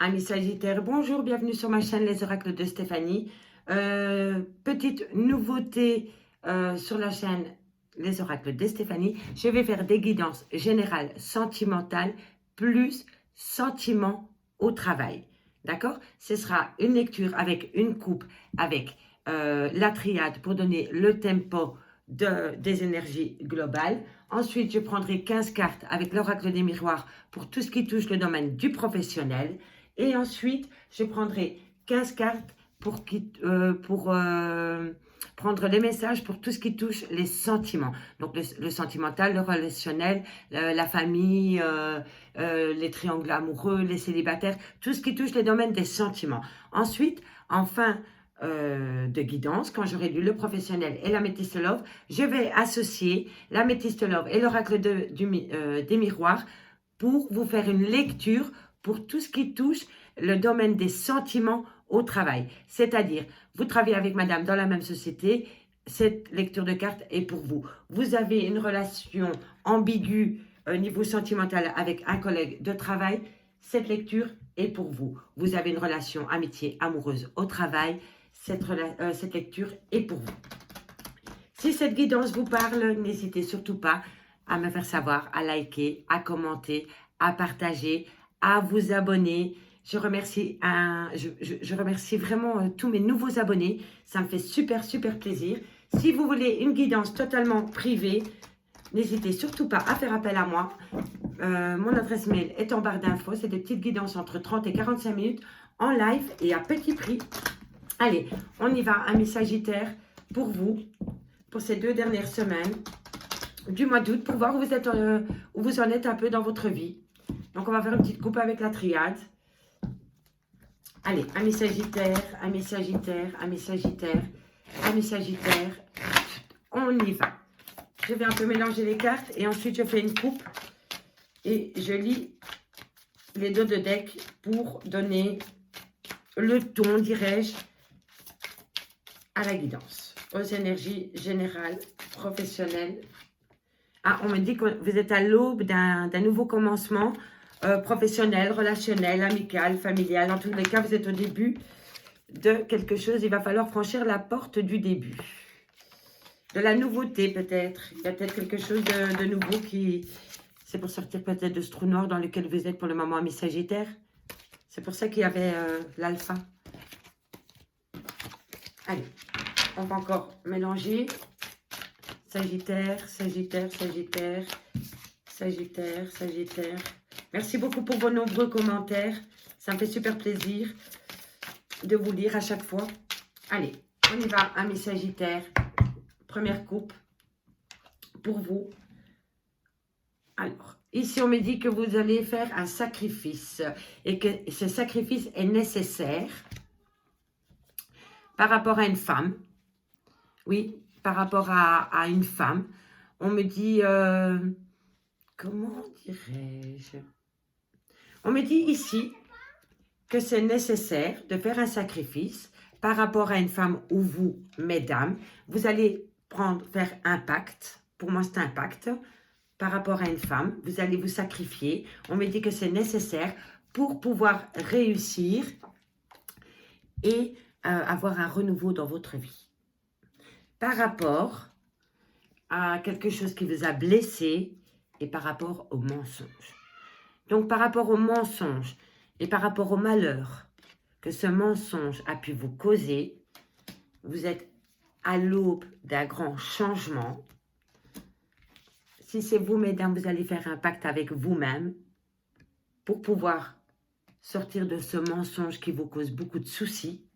Amis Sagittaires, bonjour, bienvenue sur ma chaîne Les Oracles de Stéphanie. Petite nouveauté sur la chaîne Les Oracles de Stéphanie. Je vais faire des guidances générales sentimentales plus sentiments au travail. D'accord? Ce sera une lecture avec une coupe, avec la triade pour donner le tempo des énergies globales. Ensuite, je prendrai 15 cartes avec l'oracle des miroirs pour tout ce qui touche le domaine du professionnel. Et ensuite, je prendrai 15 cartes pour prendre les messages pour tout ce qui touche les sentiments. Donc, le sentimental, le relationnel, la famille, les triangles amoureux, les célibataires, tout ce qui touche les domaines des sentiments. Ensuite, en fin de guidance, quand j'aurai lu le professionnel et l'améthyste love, je vais associer l'améthyste love et l'oracle des miroirs pour vous faire une lecture pour tout ce qui touche le domaine des sentiments au travail. C'est-à-dire, vous travaillez avec madame dans la même société, cette lecture de cartes est pour vous. Vous avez une relation ambiguë au niveau sentimental avec un collègue de travail, cette lecture est pour vous. Vous avez une relation amitié amoureuse au travail, cette lecture est pour vous. Si cette guidance vous parle, n'hésitez surtout pas à me faire savoir, à liker, à commenter, à partager, à vous abonner. Je remercie vraiment tous mes nouveaux abonnés. Ça me fait super plaisir. Si vous voulez une guidance totalement privée, n'hésitez surtout pas à faire appel à moi. Mon adresse mail est en barre d'infos. C'est des petites guidances entre 30 et 45 minutes en live et à petit prix. Allez, on y va, amis Sagittaires, pour vous, pour ces 2 dernières semaines du mois d'août, pour voir où vous en êtes un peu dans votre vie. Donc, on va faire une petite coupe avec la triade. Allez, amis Sagittaires, amis Sagittaires, amis Sagittaires, amis Sagittaires, on y va. Je vais un peu mélanger les cartes et ensuite je fais une coupe et je lis les dos de deck pour donner le ton, dirais-je, à la guidance, aux énergies générales, professionnelles. Ah, on me dit que vous êtes à l'aube d'un nouveau commencement professionnel, relationnel, amical, familial. En tous les cas, vous êtes au début de quelque chose. Il va falloir franchir la porte du début. De la nouveauté peut-être. Il y a peut-être quelque chose de nouveau qui... C'est pour sortir peut-être de ce trou noir dans lequel vous êtes pour le moment, amis Sagittaires. C'est pour ça qu'il y avait l'alpha. Allez, on va encore mélanger. Sagittaire, Sagittaire, Sagittaire, Sagittaire, Sagittaire. Merci beaucoup pour vos nombreux commentaires. Ça me fait super plaisir de vous lire à chaque fois. Allez, on y va, amis Sagittaires. Première coupe pour vous. Alors, ici, on me dit que vous allez faire un sacrifice et que ce sacrifice est nécessaire par rapport à une femme. Oui, par rapport à une femme. On me dit, comment dirais-je? On me dit ici que c'est nécessaire de faire un sacrifice par rapport à une femme ou vous, mesdames. Vous allez faire un pacte. Pour moi, c'est un pacte. Par rapport à une femme, vous allez vous sacrifier. On me dit que c'est nécessaire pour pouvoir réussir et avoir un renouveau dans votre vie. Par rapport à quelque chose qui vous a blessé et par rapport au mensonge. Donc, par rapport au mensonge et par rapport au malheur que ce mensonge a pu vous causer, vous êtes à l'aube d'un grand changement. Si c'est vous, mesdames, vous allez faire un pacte avec vous-même pour pouvoir sortir de ce mensonge qui vous cause beaucoup de soucis.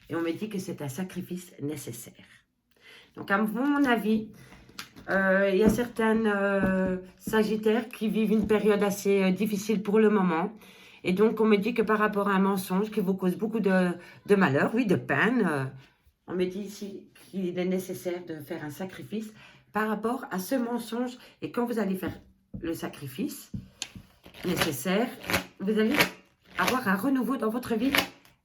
Et on me dit que c'est un sacrifice nécessaire. Donc, à mon avis, il y a certaines Sagittaires qui vivent une période assez difficile pour le moment. Et donc, on me dit que par rapport à un mensonge qui vous cause beaucoup de malheur, oui, de peine, on me dit ici qu'il est nécessaire de faire un sacrifice par rapport à ce mensonge. Et quand vous allez faire le sacrifice nécessaire, vous allez avoir un renouveau dans votre vie.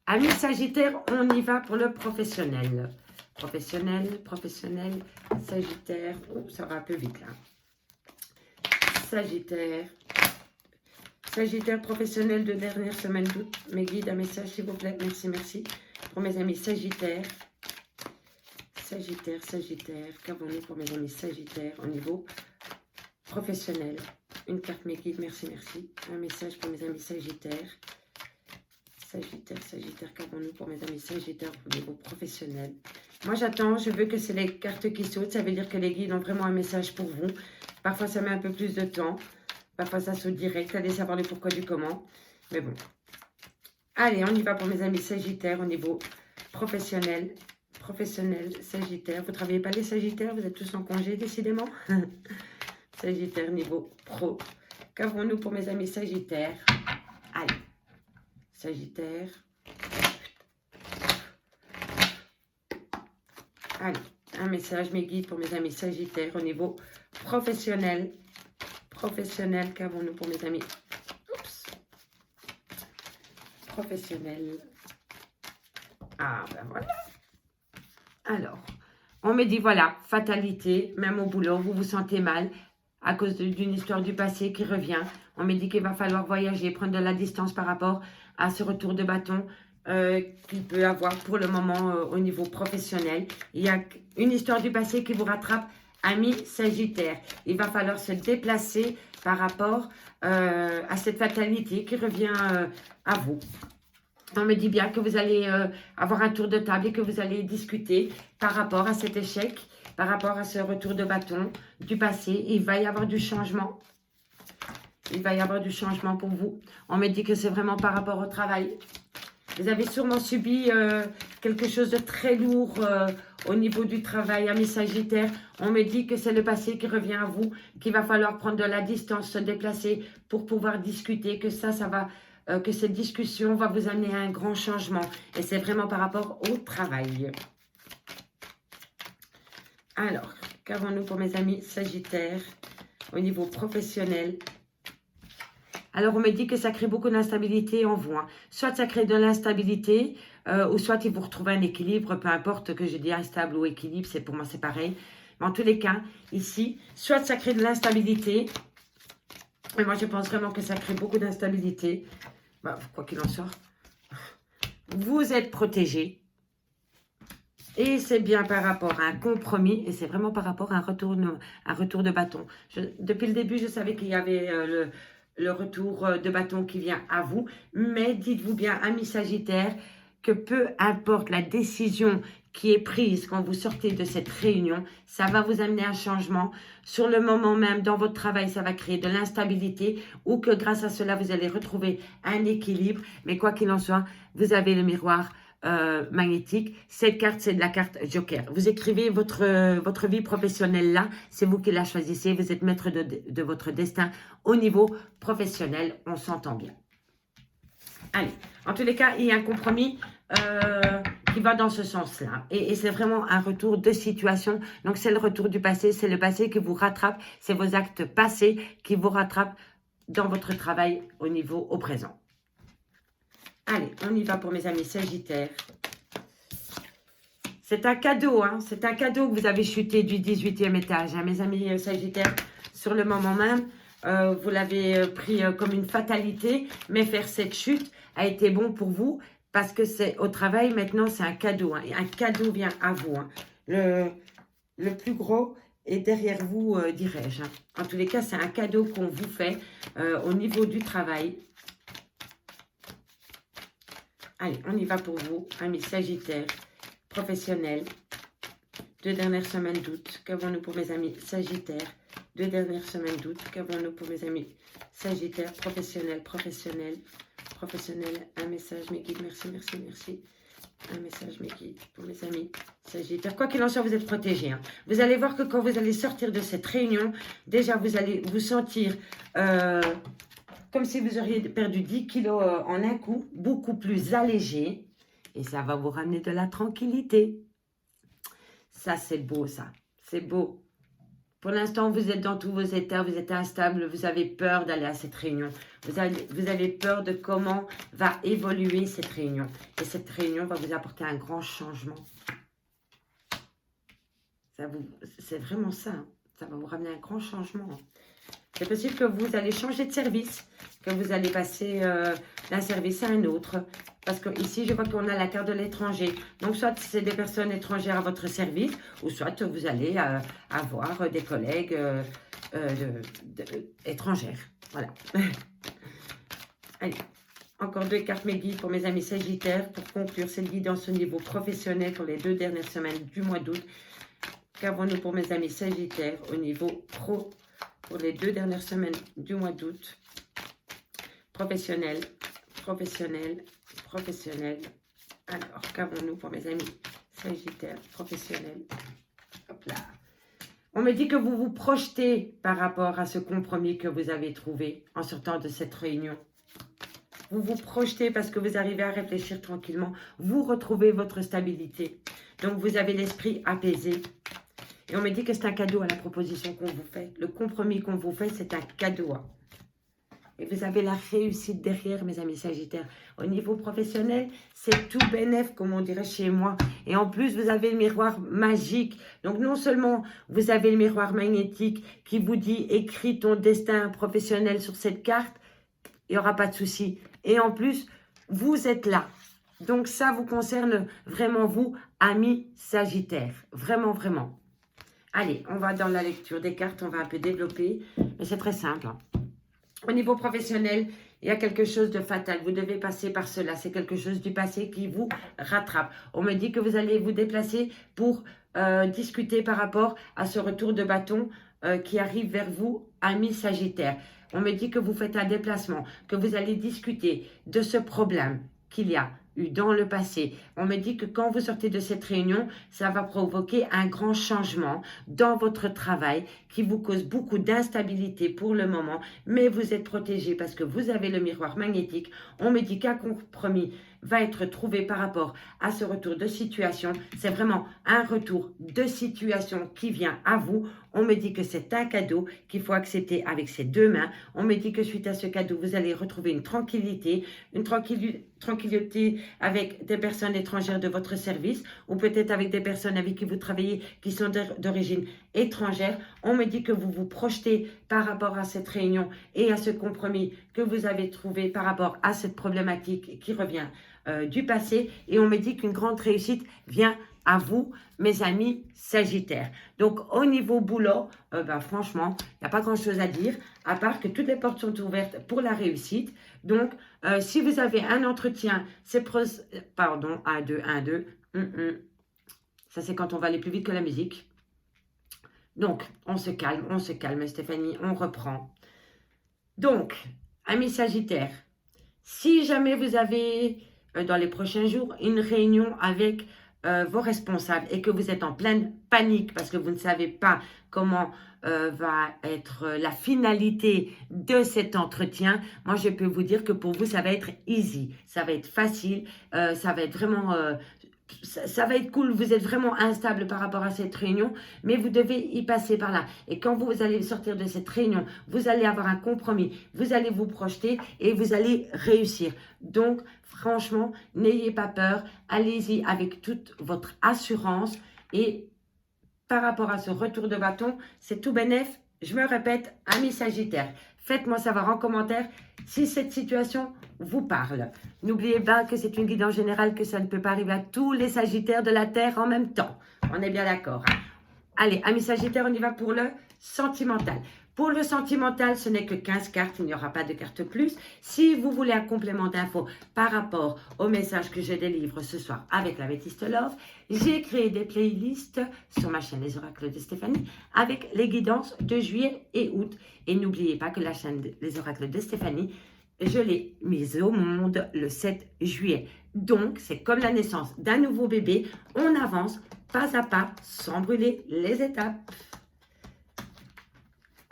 Amis Sagittaires, on y va pour le professionnel. Professionnel, Sagittaire. Oh, ça va un peu vite là. Sagittaire, Sagittaire professionnel de dernière semaine d'août. Mes guides, un message s'il vous plaît. Merci, merci. Pour mes amis Sagittaires. Sagittaire, Sagittaire. Qu'avons-nous pour mes amis Sagittaires au niveau professionnel? Une carte mes guides, merci, merci. Un message pour mes amis Sagittaires. Sagittaire, Sagittaire, qu'avons-nous pour mes amis Sagittaires au niveau professionnel? Moi j'attends, je veux que c'est les cartes qui sautent. Ça veut dire que les guides ont vraiment un message pour vous. Parfois ça met un peu plus de temps. Parfois ça saute direct. Allez savoir le pourquoi du comment. Mais bon. Allez, on y va pour mes amis Sagittaires au niveau professionnel. Professionnel, Sagittaire. Vous ne travaillez pas les Sagittaires? Vous êtes tous en congé décidément. Sagittaire niveau pro. Qu'avons-nous pour mes amis Sagittaires? Allez. Sagittaire. Allez. Un message, mes guides pour mes amis Sagittaires au niveau professionnel. Professionnel, qu'avons-nous pour mes amis? Oups. Professionnel. Ah, ben voilà. Alors, on me dit, voilà, fatalité, même au boulot, vous vous sentez mal à cause d'une histoire du passé qui revient. On me dit qu'il va falloir voyager, prendre de la distance par rapport à ce retour de bâton qu'il peut avoir pour le moment au niveau professionnel. Il y a une histoire du passé qui vous rattrape, amis Sagittaire. Il va falloir se déplacer par rapport à cette fatalité qui revient à vous. On me dit bien que vous allez avoir un tour de table et que vous allez discuter par rapport à cet échec, par rapport à ce retour de bâton du passé. Il va y avoir du changement. Il va y avoir du changement pour vous. On me dit que c'est vraiment par rapport au travail. Vous avez sûrement subi quelque chose de très lourd au niveau du travail, amis Sagittaires. On me dit que c'est le passé qui revient à vous, qu'il va falloir prendre de la distance, se déplacer pour pouvoir discuter, que ça va... que cette discussion va vous amener à un grand changement. Et c'est vraiment par rapport au travail. Alors, qu'avons-nous pour mes amis Sagittaires au niveau professionnel? Alors, on me dit que ça crée beaucoup d'instabilité en vous. Hein. Soit ça crée de l'instabilité, ou soit il vous retrouve un équilibre, peu importe que je dis instable ou équilibre, c'est pour moi c'est pareil. Mais en tous les cas, ici, soit ça crée de l'instabilité, et moi je pense vraiment que ça crée beaucoup d'instabilité. Bah, quoi qu'il en soit, vous êtes protégé. Et c'est bien par rapport à un compromis. Et c'est vraiment par rapport à un retour de bâton. Depuis le début, je savais qu'il y avait le retour de bâton qui vient à vous. Mais dites-vous bien, amis Sagittaires, que peu importe la décision qui est prise quand vous sortez de cette réunion, ça va vous amener un changement. Sur le moment même, dans votre travail, ça va créer de l'instabilité ou que grâce à cela, vous allez retrouver un équilibre. Mais quoi qu'il en soit, vous avez le miroir magnétique. Cette carte, c'est de la carte Joker. Vous écrivez votre vie professionnelle là. C'est vous qui la choisissez. Vous êtes maître de votre destin au niveau professionnel. On s'entend bien. Allez, en tous les cas, il y a un compromis qui va dans ce sens-là. Et c'est vraiment un retour de situation. Donc, c'est le retour du passé. C'est le passé qui vous rattrape. C'est vos actes passés qui vous rattrapent dans votre travail au présent. Allez, on y va pour mes amis Sagittaires. C'est un cadeau, hein. C'est un cadeau que vous avez chuté du 18e étage, hein, mes amis Sagittaires. Sur le moment même, vous l'avez pris comme une fatalité, mais faire cette chute a été bon pour vous parce que c'est au travail, maintenant, c'est un cadeau. Hein, un cadeau vient à vous. Hein. Le plus gros est derrière vous, dirais-je. Hein. En tous les cas, c'est un cadeau qu'on vous fait au niveau du travail. Allez, on y va pour vous, amis Sagittaires, professionnels. 2 dernières semaines d'août. Qu'avons-nous pour mes amis Sagittaires? 2 dernières semaines d'août. Qu'avons-nous pour mes amis Sagittaires, professionnels? Un message, mes guides, merci, merci, merci. Un message, mes guides, pour mes amis Sagittaires. Quoi qu'il en soit, vous êtes protégés. Hein. Vous allez voir que quand vous allez sortir de cette réunion, déjà, vous allez vous sentir... comme si vous auriez perdu 10 kilos en un coup, beaucoup plus allégé. Et ça va vous ramener de la tranquillité. Ça, c'est beau, ça. C'est beau. Pour l'instant, vous êtes dans tous vos états, vous êtes instable, vous avez peur d'aller à cette réunion. Vous avez peur de comment va évoluer cette réunion. Et cette réunion va vous apporter un grand changement. C'est vraiment ça. Hein. Ça va vous ramener un grand changement. C'est possible que vous allez changer de service, que vous allez passer d'un service à un autre. Parce que ici, je vois qu'on a la carte de l'étranger. Donc, soit c'est des personnes étrangères à votre service, ou soit vous allez avoir des collègues étrangères. Voilà. Allez, encore 2 cartes mes guides pour mes amis sagittaires pour conclure cette guidance au niveau professionnel pour les 2 dernières semaines du mois d'août. Qu'avons-nous pour mes amis sagittaires au niveau pro pour les 2 dernières semaines du mois d'août? Professionnel, professionnel, professionnel. Alors, qu'avons-nous pour mes amis sagittaires professionnels? Hop là. On me dit que vous vous projetez par rapport à ce compromis que vous avez trouvé en sortant de cette réunion. Vous vous projetez parce que vous arrivez à réfléchir tranquillement. Vous retrouvez votre stabilité. Donc, vous avez l'esprit apaisé. Et on me dit que c'est un cadeau à la proposition qu'on vous fait. Le compromis qu'on vous fait, c'est un cadeau. Et vous avez la réussite derrière, mes amis sagittaires. Au niveau professionnel, c'est tout bénef, comme on dirait chez moi. Et en plus, vous avez le miroir magique. Donc, non seulement vous avez le miroir magnétique qui vous dit « Écris ton destin professionnel sur cette carte », il n'y aura pas de souci. Et en plus, vous êtes là. Donc, ça vous concerne vraiment vous, amis sagittaires. Vraiment, vraiment. Allez, on va dans la lecture des cartes, on va un peu développer. Mais c'est très simple. Au niveau professionnel, il y a quelque chose de fatal. Vous devez passer par cela. C'est quelque chose du passé qui vous rattrape. On me dit que vous allez vous déplacer pour discuter par rapport à ce retour de bâton qui arrive vers vous, amis sagittaires. On me dit que vous faites un déplacement, que vous allez discuter de ce problème qu'il y a eu dans le passé. On me dit que quand vous sortez de cette réunion, ça va provoquer un grand changement dans votre travail qui vous cause beaucoup d'instabilité pour le moment, mais vous êtes protégé parce que vous avez le miroir magnétique. On me dit qu'un compromis va être trouvé par rapport à ce retour de situation. C'est vraiment un retour de situation qui vient à vous. On me dit que c'est un cadeau qu'il faut accepter avec ses 2 mains. On me dit que suite à ce cadeau, vous allez retrouver une tranquillité avec des personnes étrangères de votre service ou peut-être avec des personnes avec qui vous travaillez qui sont d'origine étrangère. On me dit que vous vous projetez par rapport à cette réunion et à ce compromis que vous avez trouvé par rapport à cette problématique qui revient du passé. Et on me dit qu'une grande réussite vient à vous, mes amis sagittaires. Donc, au niveau boulot, franchement, il n'y a pas grand-chose à dire, à part que toutes les portes sont ouvertes pour la réussite. Donc, si vous avez un entretien, pardon, 1, 2, 1, 2. Ça, c'est quand on va aller plus vite que la musique. Donc, on se calme, Stéphanie, on reprend. Donc, amis sagittaires, si jamais vous avez, dans les prochains jours, une réunion avec vos responsables et que vous êtes en pleine panique parce que vous ne savez pas comment va être la finalité de cet entretien, moi je peux vous dire que pour vous ça va être easy, ça va être facile, ça va être vraiment... ça va être cool, vous êtes vraiment instable par rapport à cette réunion, mais vous devez y passer par là. Et quand vous allez sortir de cette réunion, vous allez avoir un compromis, vous allez vous projeter et vous allez réussir. Donc, franchement, n'ayez pas peur, allez-y avec toute votre assurance. Et par rapport à ce retour de bâton, c'est tout bénef. Je me répète, amis sagittaires, faites-moi savoir en commentaire si cette situation vous parle. N'oubliez pas que c'est une guidance générale, que ça ne peut pas arriver à tous les sagittaires de la Terre en même temps. On est bien d'accord. Allez, amis sagittaires, on y va pour le sentimental. Pour le sentimental, ce n'est que 15 cartes, il n'y aura pas de carte plus. Si vous voulez un complément d'infos par rapport au message que je délivre ce soir avec l'Améthyste Love, j'ai créé des playlists sur ma chaîne Les Oracles de Stéphanie avec les guidances de juillet et août. Et n'oubliez pas que la chaîne Les Oracles de Stéphanie, je l'ai mise au monde le 7 juillet. Donc, c'est comme la naissance d'un nouveau bébé. On avance pas à pas sans brûler les étapes.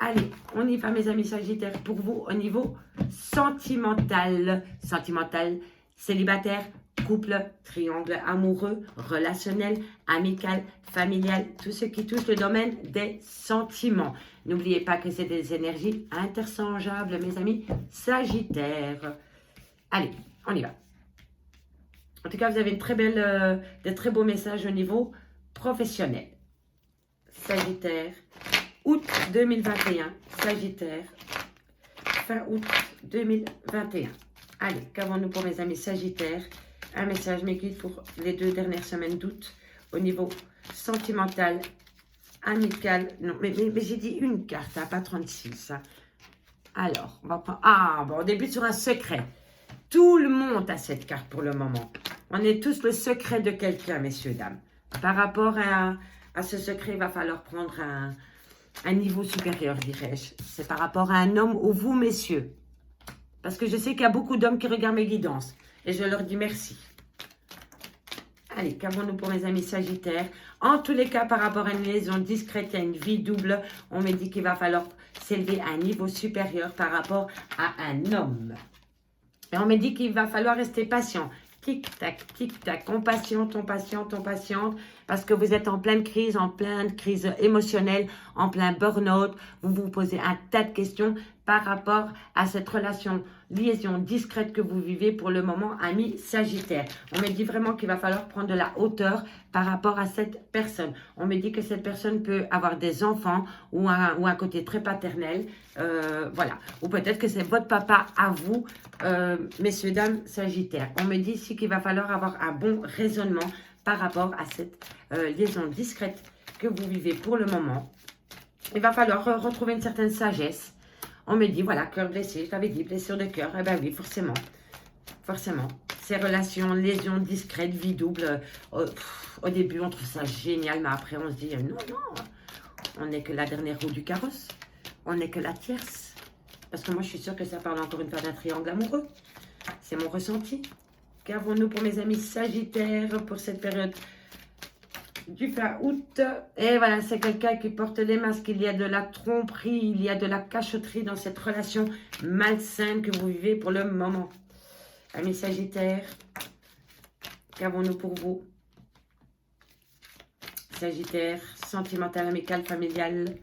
Allez, on y va mes amis sagittaires pour vous au niveau sentimental. Sentimental, célibataire, couple, triangle amoureux, relationnel, amical, familial, tout ce qui touche le domaine des sentiments. N'oubliez pas que c'est des énergies interchangeables mes amis sagittaires. Allez, on y va. En tout cas, vous avez des très beaux messages au niveau professionnel. Sagittaire, août 2021, Sagittaire, fin août 2021. Allez, qu'avons-nous pour mes amis Sagittaires? Un message mes guides pour les 2 dernières semaines d'août au niveau sentimental, amical. Non, mais j'ai dit une carte, hein, pas 36. Hein. Alors, on va prendre... Ah, bon, on débute sur un secret. Tout le monde a cette carte pour le moment. On est tous le secret de quelqu'un, messieurs, dames. Par rapport à ce secret, il va falloir prendre un niveau supérieur, dirais-je. C'est par rapport à un homme ou vous, messieurs. Parce que je sais qu'il y a beaucoup d'hommes qui regardent mes guidances. Et je leur dis merci. Allez, qu'avons-nous pour mes amis Sagittaires? En tous les cas, par rapport à une liaison discrète, à une vie double, on me dit qu'il va falloir s'élever à un niveau supérieur par rapport à un homme. Et on me dit qu'il va falloir rester patient. Tic-tac, tic-tac, on patiente, parce que vous êtes en pleine crise émotionnelle, en plein burn-out. Vous vous posez un tas de questions par rapport à cette relation, liaison discrète que vous vivez pour le moment, ami Sagittaire. On me dit vraiment qu'il va falloir prendre de la hauteur par rapport à cette personne. On me dit que cette personne peut avoir des enfants ou un côté très paternel. Voilà. Ou peut-être que c'est votre papa à vous, messieurs, dames, Sagittaire. On me dit ici qu'il va falloir avoir un bon raisonnement par rapport à cette liaison discrète que vous vivez pour le moment. Il va falloir retrouver une certaine sagesse. On me dit, voilà, cœur blessé, je t'avais dit, blessure de cœur. Eh bien oui, forcément. Forcément. Ces relations, lésions discrètes, vie double, au début, on trouve ça génial, mais après, on se dit, non, non, on n'est que la dernière roue du carrosse. On n'est que la tierce. Parce que moi, je suis sûre que ça parle encore une fois d'un triangle amoureux. C'est mon ressenti. Qu'avons-nous pour mes amis Sagittaires pour cette période du fin août? Et voilà, c'est quelqu'un qui porte les masques. Il y a de la tromperie, il y a de la cachotterie dans cette relation malsaine que vous vivez pour le moment. Amis Sagittaires, qu'avons-nous pour vous? Sagittaire, sentimental, amical, familial.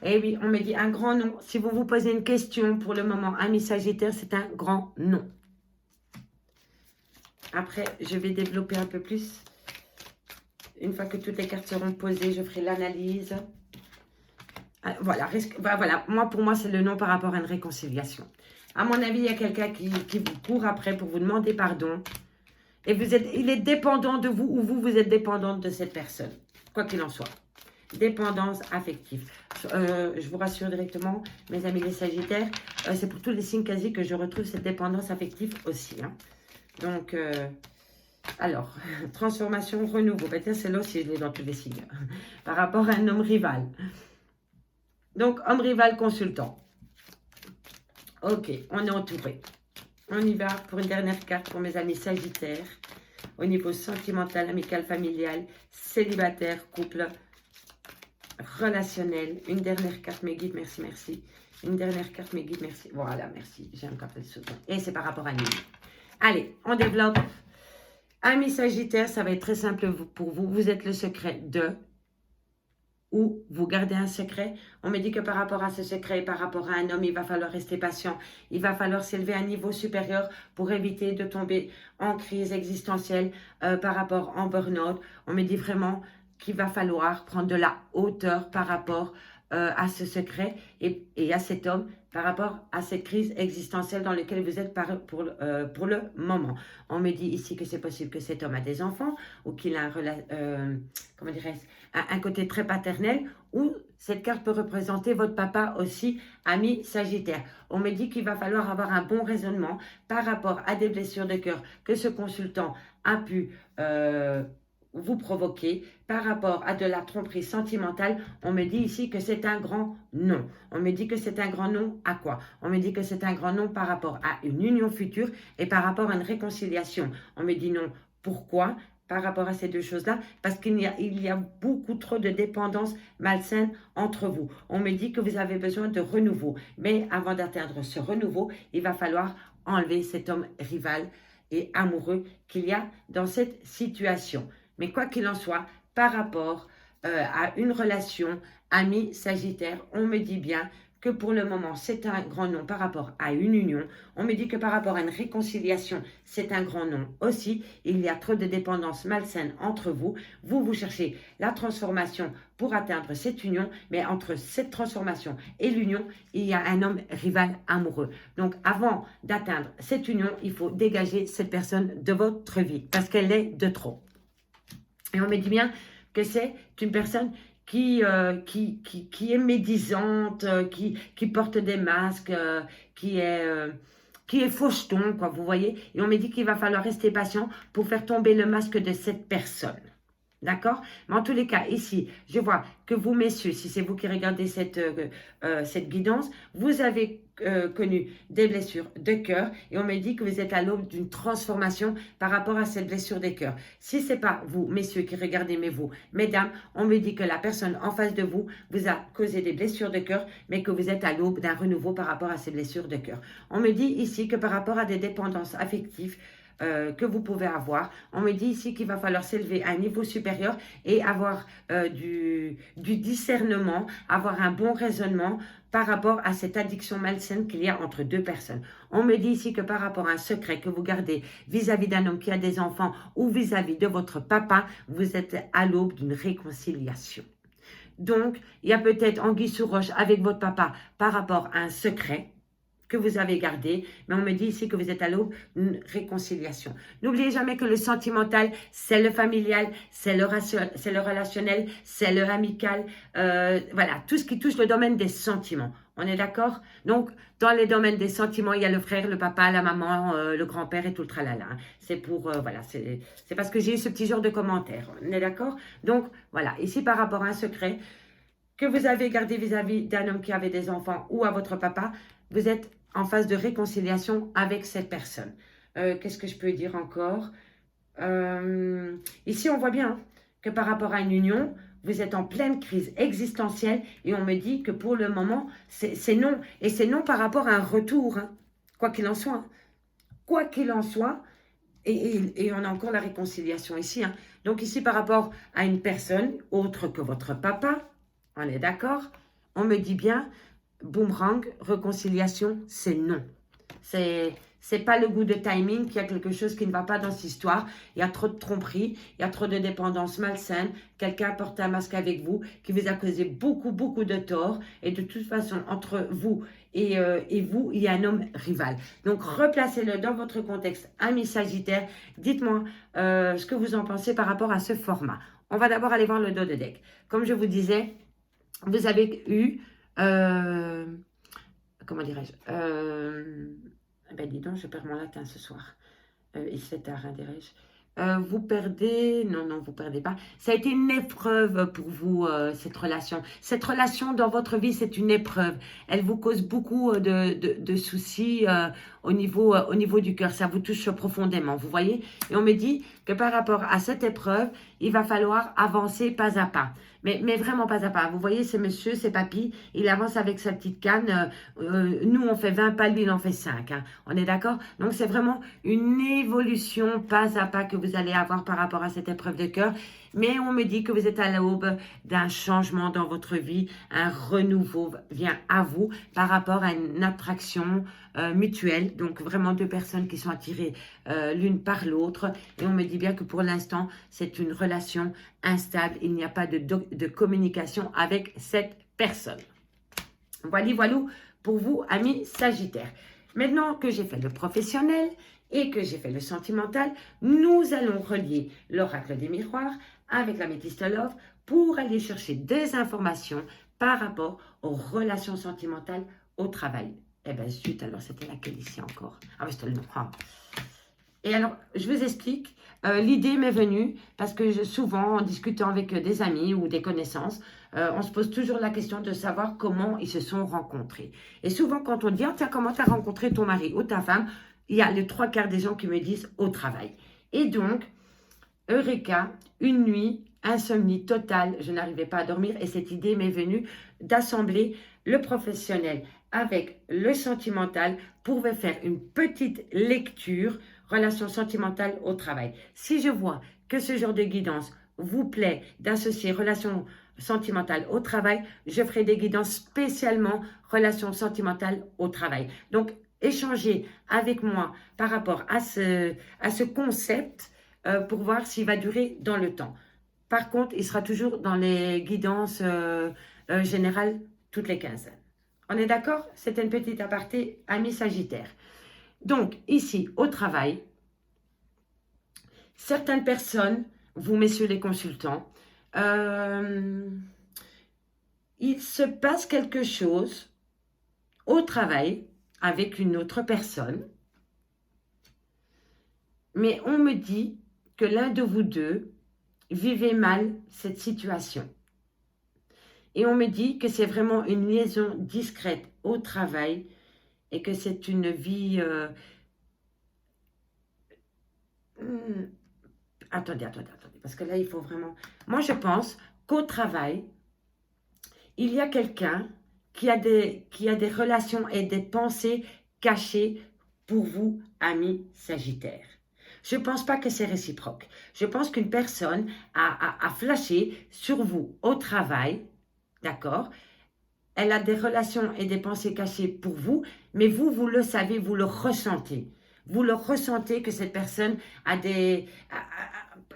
Eh oui, on me dit un grand non. Si vous vous posez une question pour le moment, amis Sagittaire, c'est un grand non. Après, je vais développer un peu plus. Une fois que toutes les cartes seront posées, je ferai l'analyse. Voilà, voilà, pour moi, c'est le non par rapport à une réconciliation. À mon avis, il y a quelqu'un qui vous court après pour vous demander pardon. Et il est dépendant de vous ou vous êtes dépendante de cette personne. Quoi qu'il en soit. Dépendance affective. Je vous rassure directement, mes amis les Sagittaires, c'est pour tous les signes quasi que je retrouve cette dépendance affective aussi. Hein. Donc... alors, transformation, renouveau. C'est là aussi, je l'ai dans tous les signes. Par rapport à un homme rival. Donc, homme rival consultant. Ok, on est entouré. On y va pour une dernière carte pour mes amis Sagittaires. Au niveau sentimental, amical, familial, célibataire, couple, relationnel. Une dernière carte, mes guides, merci, merci. Une dernière carte, mes guides, merci. Voilà, merci. J'ai un carte de soutien. Et c'est par rapport à nous. Allez, on développe. Amis Sagittaire, ça va être très simple pour vous. Vous êtes le secret de, ou vous gardez un secret. On me dit que par rapport à ce secret, par rapport à un homme, il va falloir rester patient. Il va falloir s'élever à un niveau supérieur pour éviter de tomber en crise existentielle par rapport en burn-out. On me dit vraiment qu'il va falloir prendre de la hauteur par rapport à ce secret et à cet homme, par rapport à cette crise existentielle dans laquelle vous êtes pour le moment. On me dit ici que c'est possible que cet homme a des enfants ou qu'il a comment un côté très paternel, ou cette carte peut représenter votre papa aussi, ami Sagittaire. On me dit qu'il va falloir avoir un bon raisonnement par rapport à des blessures de cœur que ce consultant a pu vous provoquer par rapport à de la tromperie sentimentale. On me dit ici que c'est un grand non. On me dit que c'est un grand non à quoi? On me dit que c'est un grand non par rapport à une union future et par rapport à une réconciliation. On me dit non. Pourquoi? Par rapport à ces deux choses-là, parce qu'il y a beaucoup trop de dépendance malsaine entre vous. On me dit que vous avez besoin de renouveau. Mais avant d'atteindre ce renouveau, il va falloir enlever cet homme rival et amoureux qu'il y a dans cette situation. Mais quoi qu'il en soit, par rapport à une relation ami Sagittaire, on me dit bien que pour le moment, c'est un grand non par rapport à une union. On me dit que par rapport à une réconciliation, c'est un grand non aussi. Il y a trop de dépendance malsaine entre vous. Vous cherchez la transformation pour atteindre cette union, mais entre cette transformation et l'union, il y a un homme rival amoureux. Donc, avant d'atteindre cette union, il faut dégager cette personne de votre vie parce qu'elle est de trop. Et on me dit bien que c'est une personne qui est médisante, qui porte des masques, qui est faucheton, quoi, vous voyez. Et on me dit qu'il va falloir rester patient pour faire tomber le masque de cette personne. D'accord? Mais en tous les cas, ici, je vois que vous, messieurs, si c'est vous qui regardez cette guidance, vous avez connu des blessures de cœur et on me dit que vous êtes à l'aube d'une transformation par rapport à cette blessure de cœur. Si ce n'est pas vous, messieurs, qui regardez, mais vous, mesdames, on me dit que la personne en face de vous vous a causé des blessures de cœur, mais que vous êtes à l'aube d'un renouveau par rapport à ces blessures de cœur. On me dit ici que par rapport à des dépendances affectives, que vous pouvez avoir. On me dit ici qu'il va falloir s'élever à un niveau supérieur et avoir du discernement, avoir un bon raisonnement par rapport à cette addiction malsaine qu'il y a entre deux personnes. On me dit ici que par rapport à un secret que vous gardez vis-à-vis d'un homme qui a des enfants ou vis-à-vis de votre papa, vous êtes à l'aube d'une réconciliation. Donc, il y a peut-être anguille sous roche avec votre papa par rapport à un secret que vous avez gardé, mais on me dit ici que vous êtes à l'aube d'une réconciliation. N'oubliez jamais que le sentimental, c'est le familial, c'est le relationnel, c'est le amical, voilà, tout ce qui touche le domaine des sentiments. On est d'accord? Donc, dans les domaines des sentiments, il y a le frère, le papa, la maman, le grand-père et tout le tralala. C'est pour, voilà, c'est parce que j'ai eu ce petit genre de commentaires. On est d'accord? Donc, voilà, ici par rapport à un secret que vous avez gardé vis-à-vis d'un homme qui avait des enfants ou à votre papa, vous êtes en phase de réconciliation avec cette personne. Qu'est-ce que je peux dire encore? Ici, on voit bien que par rapport à une union, vous êtes en pleine crise existentielle et on me dit que pour le moment, c'est non. Et c'est non par rapport à un retour, hein, quoi qu'il en soit. Hein. Quoi qu'il en soit, et on a encore la réconciliation ici. Hein. Donc ici, par rapport à une personne autre que votre papa, on est d'accord? On me dit bien, boomerang, réconciliation, c'est non. C'est pas le goût de timing qu'il y a quelque chose qui ne va pas dans cette histoire. Il y a trop de tromperie, il y a trop de dépendance malsaine. Quelqu'un porte un masque avec vous qui vous a causé beaucoup, beaucoup de tort. Et de toute façon, entre vous et vous, il y a un homme rival. Donc, replacez-le dans votre contexte, ami Sagittaire. Dites-moi ce que vous en pensez par rapport à ce format. On va d'abord aller voir le dos de deck. Comme je vous disais, vous avez eu... comment dirais-je ben dis donc, je perds mon latin ce soir. Il se fait tard, hein, dirais-je. Vous perdez... Non, non, vous ne perdez pas. Ça a été une épreuve pour vous, cette relation. Cette relation dans votre vie, c'est une épreuve. Elle vous cause beaucoup de soucis au niveau du cœur. Ça vous touche profondément, vous voyez. Et on me dit que par rapport à cette épreuve, il va falloir avancer pas à pas. Mais vraiment pas à pas. Vous voyez, c'est monsieur, c'est papy, il avance avec sa petite canne. Nous, on fait 20 pas, lui, il en fait 5. Hein. On est d'accord? Donc, c'est vraiment une évolution pas à pas que vous allez avoir par rapport à cette épreuve de cœur. Mais on me dit que vous êtes à l'aube d'un changement dans votre vie. Un renouveau vient à vous par rapport à une attraction mutuelle. Donc, vraiment deux personnes qui sont attirées l'une par l'autre. Et on me dit bien que pour l'instant, c'est une relation instable. Il n'y a pas de communication avec cette personne. Voilà pour vous, amis Sagittaires. Maintenant que j'ai fait le professionnel et que j'ai fait le sentimental, nous allons relier l'oracle des miroirs avec la métiste Love pour aller chercher des informations par rapport aux relations sentimentales au travail. Eh bien, zut, alors c'était laquelle ici encore? Ah, mais c'était le nom. Ah. Et alors, je vous explique, l'idée m'est venue parce que souvent, en discutant avec des amis ou des connaissances, on se pose toujours la question de savoir comment ils se sont rencontrés. Et souvent, quand on dit, oh, tiens, comment tu as rencontré ton mari ou ta femme, il y a les 3/4 des gens qui me disent au travail. Et donc, Eureka, une nuit, insomnie totale, je n'arrivais pas à dormir et cette idée m'est venue d'assembler le professionnel avec le sentimental pour faire une petite lecture relation sentimentale au travail. Si je vois que ce genre de guidance vous plaît d'associer relation sentimentales au travail, je ferai des guidances spécialement relations sentimentales au travail. Donc, échangez avec moi par rapport à ce concept pour voir s'il va durer dans le temps. Par contre, il sera toujours dans les guidances générales toutes les quinzaines. On est d'accord? C'était une petite aparté, amis Sagittaire. Donc, ici, au travail, certaines personnes, vous messieurs les consultants, il se passe quelque chose au travail avec une autre personne, mais on me dit que l'un de vous deux vivait mal cette situation. Et on me dit que c'est vraiment une liaison discrète au travail et que c'est une vie... Attendez, parce que là, il faut vraiment... Moi, je pense qu'au travail, il y a quelqu'un qui a des relations et des pensées cachées pour vous, amis Sagittaires. Je ne pense pas que c'est réciproque. Je pense qu'une personne a flashé sur vous au travail, d'accord? Elle a des relations et des pensées cachées pour vous, mais vous le savez, vous le ressentez. Vous le ressentez que cette personne a des,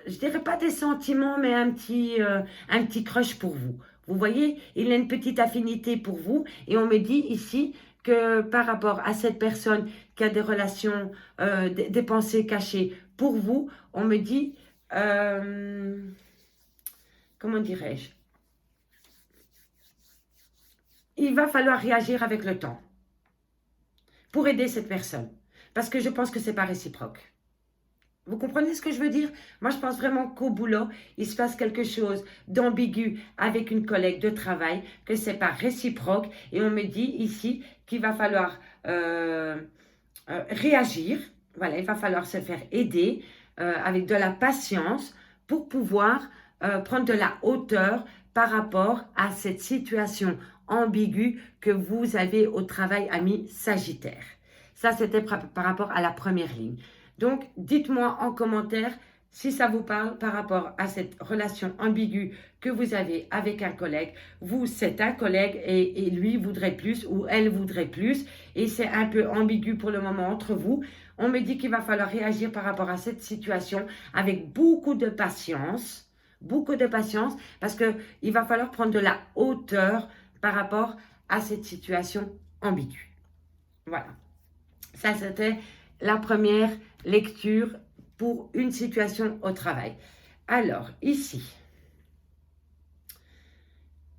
je dirais pas des sentiments, mais un petit crush pour vous. Vous voyez, il a une petite affinité pour vous et on me dit ici que par rapport à cette personne qui a des relations, des pensées cachées pour vous, on me dit, comment dirais-je, il va falloir réagir avec le temps pour aider cette personne. Parce que je pense que ce n'est pas réciproque. Vous comprenez ce que je veux dire? Moi, je pense vraiment qu'au boulot, il se passe quelque chose d'ambigu avec une collègue de travail, que ce n'est pas réciproque. Et on me dit ici qu'il va falloir réagir. Voilà, il va falloir se faire aider avec de la patience pour pouvoir prendre de la hauteur par rapport à cette situation ambiguë que vous avez au travail, ami Sagittaire. Ça, c'était par rapport à la première ligne. Donc, dites-moi en commentaire si ça vous parle par rapport à cette relation ambiguë que vous avez avec un collègue. Vous, c'est un collègue et lui voudrait plus ou elle voudrait plus et c'est un peu ambigu pour le moment entre vous. On me dit qu'il va falloir réagir par rapport à cette situation avec beaucoup de patience parce qu'il va falloir prendre de la hauteur par rapport à cette situation ambiguë. Voilà. Ça, c'était la première lecture pour une situation au travail. Alors, ici,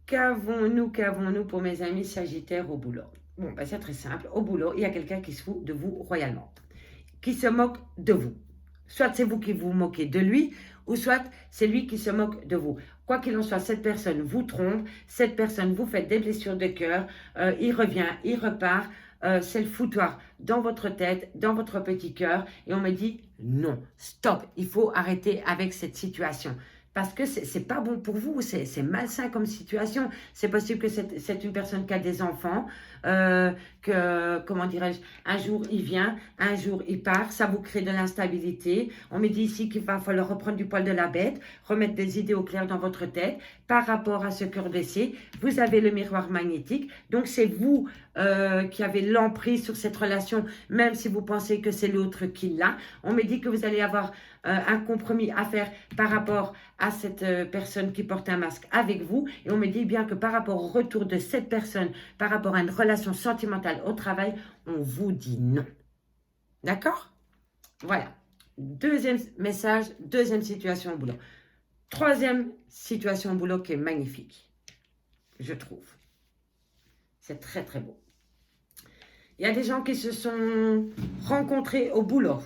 qu'avons-nous pour mes amis Sagittaires au boulot? Bon, ben, c'est très simple. Au boulot, il y a quelqu'un qui se fout de vous royalement, qui se moque de vous. Soit c'est vous qui vous moquez de lui, ou soit c'est lui qui se moque de vous. Quoi qu'il en soit, cette personne vous trompe, cette personne vous fait des blessures de cœur, il revient, il repart, c'est le foutoir dans votre tête, dans votre petit cœur, et on me dit non, stop, il faut arrêter avec cette situation. Parce que c'est pas bon pour vous, c'est malsain comme situation. C'est possible que c'est une personne qui a des enfants, comment dirais-je, un jour il vient, un jour il part, ça vous crée de l'instabilité. On me dit ici qu'il va falloir reprendre du poil de la bête, remettre des idées au clair dans votre tête par rapport à ce cœur blessé. Vous avez le miroir magnétique, donc c'est vous qui avez l'emprise sur cette relation, même si vous pensez que c'est l'autre qui l'a. On me dit que vous allez avoir un compromis à faire par rapport à cette personne qui porte un masque avec vous. Et on me dit bien que par rapport au retour de cette personne, par rapport à une relation sentimentale au travail, on vous dit non. D'accord? Voilà. Deuxième message, deuxième situation au boulot. Troisième situation au boulot qui est magnifique, je trouve. C'est très, très beau. Il y a des gens qui se sont rencontrés au boulot.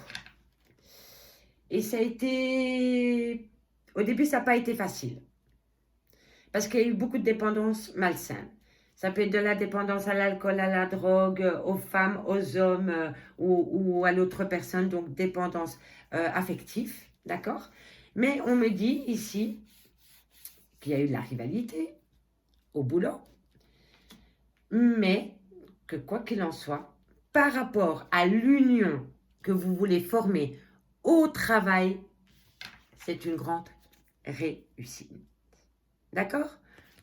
Et ça a été... Au début, ça n'a pas été facile. Parce qu'il y a eu beaucoup de dépendances malsaines. Ça peut être de la dépendance à l'alcool, à la drogue, aux femmes, aux hommes ou à l'autre personne. Donc, dépendance affective. D'accord? Mais on me dit ici qu'il y a eu de la rivalité au boulot. Mais que quoi qu'il en soit, par rapport à l'union que vous voulez former au travail, c'est une grande réussite. D'accord?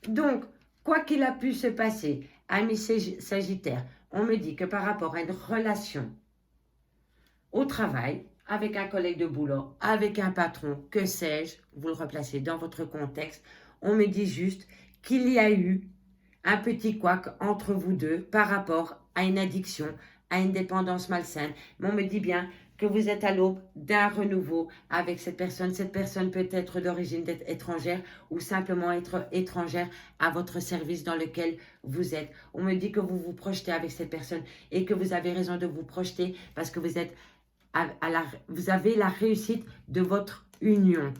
Donc, quoi qu'il a pu se passer, amis Sagittaire, on me dit que par rapport à une relation au travail, avec un collègue de boulot, avec un patron, que sais-je, vous le replacez dans votre contexte, on me dit juste qu'il y a eu un petit couac entre vous deux par rapport à une addiction, à une dépendance malsaine. Mais on me dit bien que vous êtes à l'aube d'un renouveau avec cette personne. Cette personne peut être d'origine étrangère ou simplement être étrangère à votre service dans lequel vous êtes. On me dit que vous vous projetez avec cette personne et que vous avez raison de vous projeter parce que vous êtes vous avez la réussite de votre union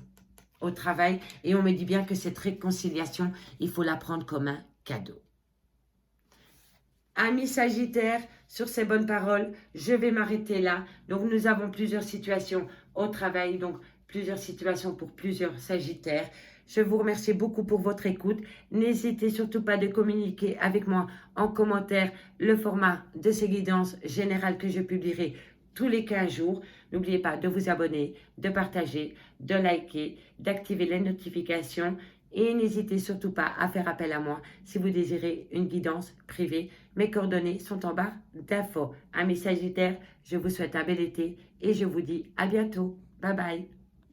au travail et on me dit bien que cette réconciliation, il faut la prendre comme un cadeau. Amis Sagittaire, sur ces bonnes paroles, je vais m'arrêter là. Donc, nous avons plusieurs situations au travail, donc plusieurs situations pour plusieurs Sagittaires. Je vous remercie beaucoup pour votre écoute. N'hésitez surtout pas de communiquer avec moi en commentaire le format de ces guidances générales que je publierai tous les 15 jours. N'oubliez pas de vous abonner, de partager, de liker, d'activer les notifications et n'hésitez surtout pas à faire appel à moi si vous désirez une guidance privée. Mes coordonnées sont en barre d'infos. Amis Sagittaires, je vous souhaite un bel été et je vous dis à bientôt. Bye bye.